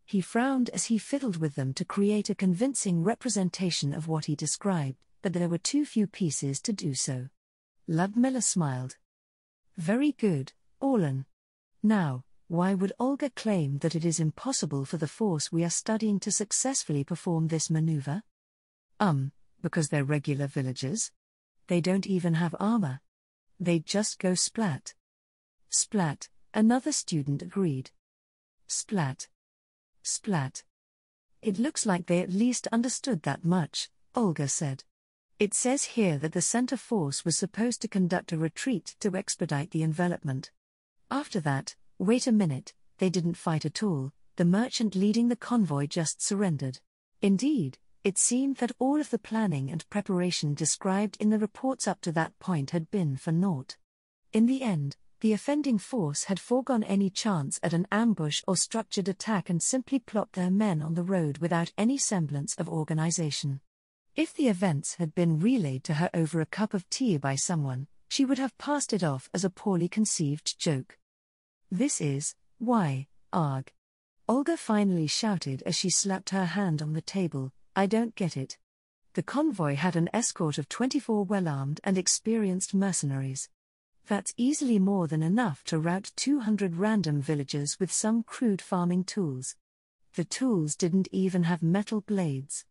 Speaker 1: He frowned as he fiddled with them to create a convincing representation of what he described, but there were too few pieces to do so. Ludmilla smiled. Very good, Orlan. Now, why would Olga claim that it is impossible for the force we are studying to successfully perform this maneuver? Because they're regular villagers. They don't even have armor. They'd just go splat. Splat, another student agreed. Splat. Splat. It looks like they at least understood that much, Olga said. It says here that the center force was supposed to conduct a retreat to expedite the envelopment. After that, wait a minute, they didn't fight at all, the merchant leading the convoy just surrendered. Indeed, it seemed that all of the planning and preparation described in the reports up to that point had been for naught. In the end, the offending force had foregone any chance at an ambush or structured attack and simply plopped their men on the road without any semblance of organization. If the events had been relayed to her over a cup of tea by someone, she would have passed it off as a poorly conceived joke. This is, why, arg. Olga finally shouted as she slapped her hand on the table, I don't get it. The convoy had an escort of 24 well-armed and experienced mercenaries. That's easily more than enough to rout 200 random villagers with some crude farming tools. The tools didn't even have metal blades.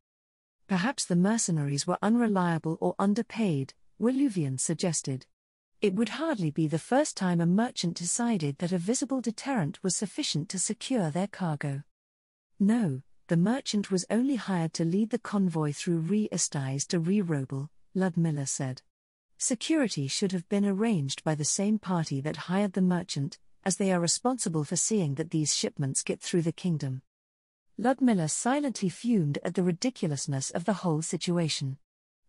Speaker 1: Perhaps the mercenaries were unreliable or underpaid, Willuvian suggested. It would hardly be the first time a merchant decided that a visible deterrent was sufficient to secure their cargo. No, the merchant was only hired to lead the convoy through Re-Estais to Re-Robel, Ludmilla said. Security should have been arranged by the same party that hired the merchant, as they are responsible for seeing that these shipments get through the kingdom. Ludmilla silently fumed at the ridiculousness of the whole situation.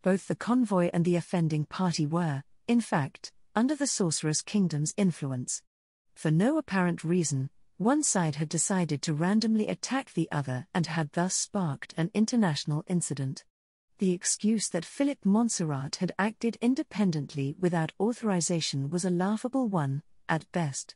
Speaker 1: Both the convoy and the offending party were, in fact, under the Sorcerer's Kingdom's influence. For no apparent reason, one side had decided to randomly attack the other and had thus sparked an international incident. The excuse that Philip Montserrat had acted independently without authorization was a laughable one, at best.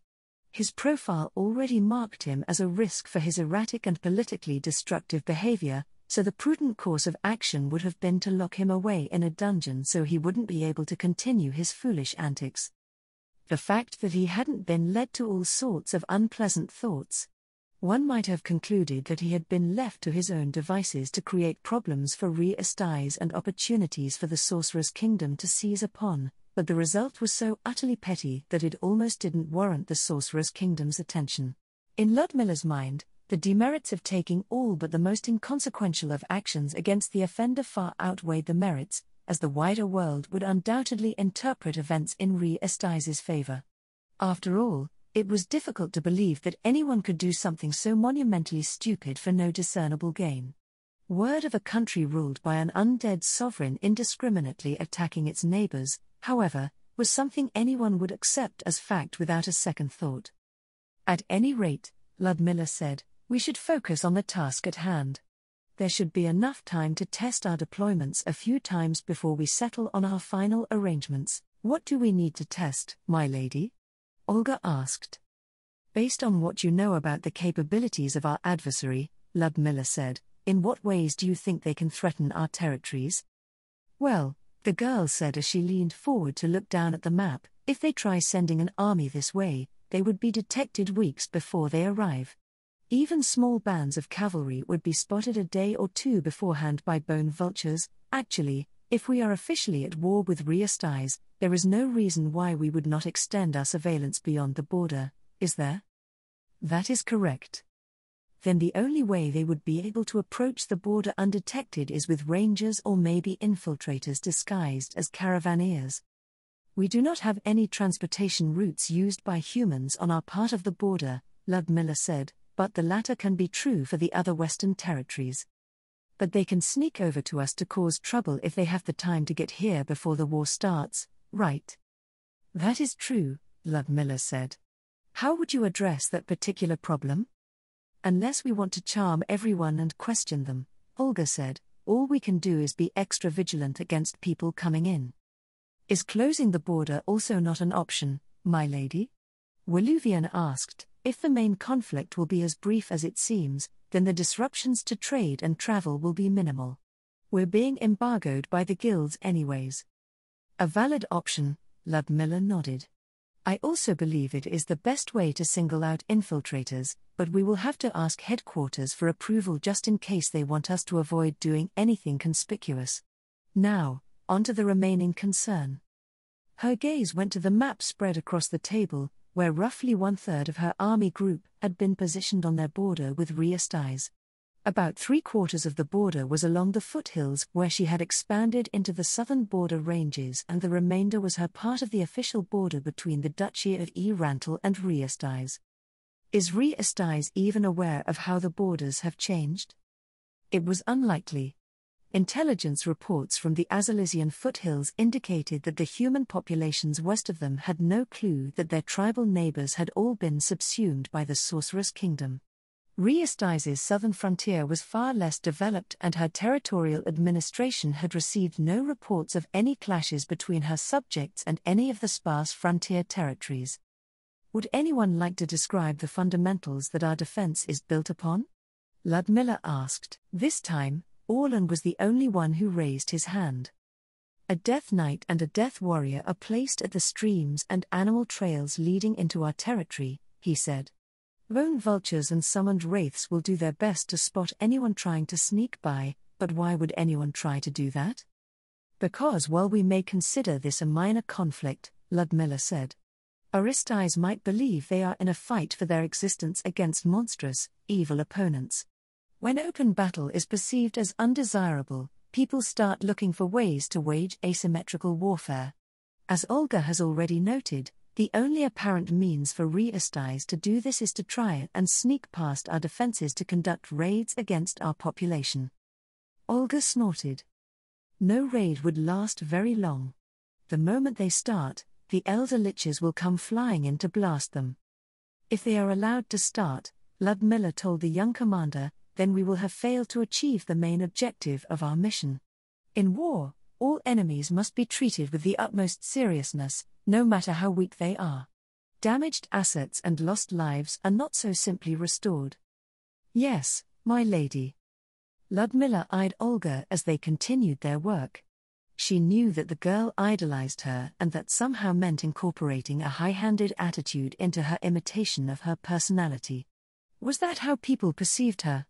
Speaker 1: His profile already marked him as a risk for his erratic and politically destructive behavior, so the prudent course of action would have been to lock him away in a dungeon so he wouldn't be able to continue his foolish antics. The fact that he hadn't been led to all sorts of unpleasant thoughts. One might have concluded that he had been left to his own devices to create problems for Re-Estais and opportunities for the Sorcerer's Kingdom to seize upon, but the result was so utterly petty that it almost didn't warrant the Sorcerer's Kingdom's attention. In Ludmilla's mind, the demerits of taking all but the most inconsequential of actions against the offender far outweighed the merits, as the wider world would undoubtedly interpret events in Re-Estais' favor. After all, it was difficult to believe that anyone could do something so monumentally stupid for no discernible gain. Word of a country ruled by an undead sovereign indiscriminately attacking its neighbors, however, was something anyone would accept as fact without a second thought. At any rate, Ludmilla said, we should focus on the task at hand. There should be enough time to test our deployments a few times before we settle on our final arrangements. What do we need to test, my lady? Olga asked. Based on what you know about the capabilities of our adversary, Ludmilla said, in what ways do you think they can threaten our territories? Well, the girl said as she leaned forward to look down at the map, if they try sending an army this way, they would be detected weeks before they arrive. Even small bands of cavalry would be spotted a day or two beforehand by bone vultures. Actually, if we are officially at war with Re-Estais, there is no reason why we would not extend our surveillance beyond the border, is there? That is correct. Then the only way they would be able to approach the border undetected is with rangers or maybe infiltrators disguised as caravaneers. We do not have any transportation routes used by humans on our part of the border, Ludmilla said, but the latter can be true for the other Western territories. But they can sneak over to us to cause trouble if they have the time to get here before the war starts, right? That is true, Ludmilla said. How would you address that particular problem? Unless we want to charm everyone and question them, Olga said, all we can do is be extra vigilant against people coming in. Is closing the border also not an option, my lady? Waluvian asked. If the main conflict will be as brief as it seems, then the disruptions to trade and travel will be minimal. We're being embargoed by the guilds anyways. A valid option, Ludmilla nodded. I also believe it is the best way to single out infiltrators, but we will have to ask headquarters for approval just in case they want us to avoid doing anything conspicuous. Now, on to the remaining concern. Her gaze went to the map spread across the table, where roughly 1/3 of her army group had been positioned on their border with Riestais. About 3/4 of the border was along the foothills where she had expanded into the southern border ranges, and the remainder was her part of the official border between the Duchy of Rantel and Riestais. Is Riestais even aware of how the borders have changed? It was unlikely. Intelligence reports from the Azalisian foothills indicated that the human populations west of them had no clue that their tribal neighbors had all been subsumed by the Sorceress Kingdom. Riestais' southern frontier was far less developed, and her territorial administration had received no reports of any clashes between her subjects and any of the sparse frontier territories. Would anyone like to describe the fundamentals that our defense is built upon? Ludmilla asked. This time, Orlan was the only one who raised his hand. A Death Knight and a Death Warrior are placed at the streams and animal trails leading into our territory, he said. Lone vultures and summoned wraiths will do their best to spot anyone trying to sneak by, but why would anyone try to do that? Because while we may consider this a minor conflict, Ludmilla said, Aristais might believe they are in a fight for their existence against monstrous, evil opponents. When open battle is perceived as undesirable, people start looking for ways to wage asymmetrical warfare. As Olga has already noted, the only apparent means for Riestais to do this is to try and sneak past our defenses to conduct raids against our population. Olga snorted. No raid would last very long. The moment they start, the Elder Liches will come flying in to blast them. If they are allowed to start, Ludmilla told the young commander, then we will have failed to achieve the main objective of our mission. In war, all enemies must be treated with the utmost seriousness, no matter how weak they are. Damaged assets and lost lives are not so simply restored. Yes, my lady. Ludmilla eyed Olga as they continued their work. She knew that the girl idolized her and that somehow meant incorporating a high-handed attitude into her imitation of her personality. Was that how people perceived her?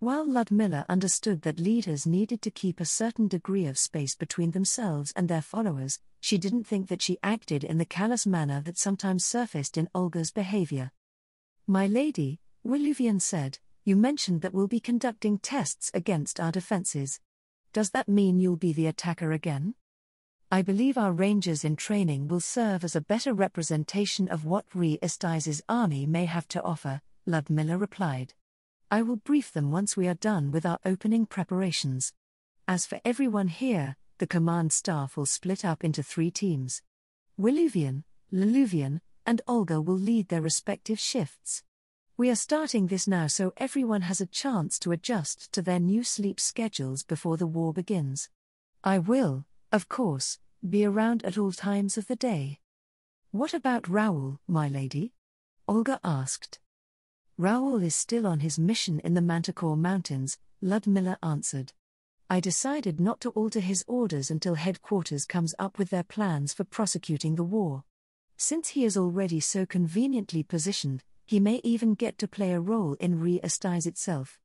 Speaker 1: While Ludmilla understood that leaders needed to keep a certain degree of space between themselves and their followers, she didn't think that she acted in the callous manner that sometimes surfaced in Olga's behavior. My lady, Waluvian said, you mentioned that we'll be conducting tests against our defenses. Does that mean you'll be the attacker again? I believe our rangers in training will serve as a better representation of what Riestais' army may have to offer, Ludmilla replied. I will brief them once we are done with our opening preparations. As for everyone here, the command staff will split up into 3 teams. Waluvian, Leluvian, and Olga will lead their respective shifts. We are starting this now so everyone has a chance to adjust to their new sleep schedules before the war begins. I will, of course, be around at all times of the day. What about Raoul, my lady? Olga asked. Raoul is still on his mission in the Manticore Mountains, Ludmilla answered. I decided not to alter his orders until headquarters comes up with their plans for prosecuting the war. Since he is already so conveniently positioned, he may even get to play a role in Riestais itself.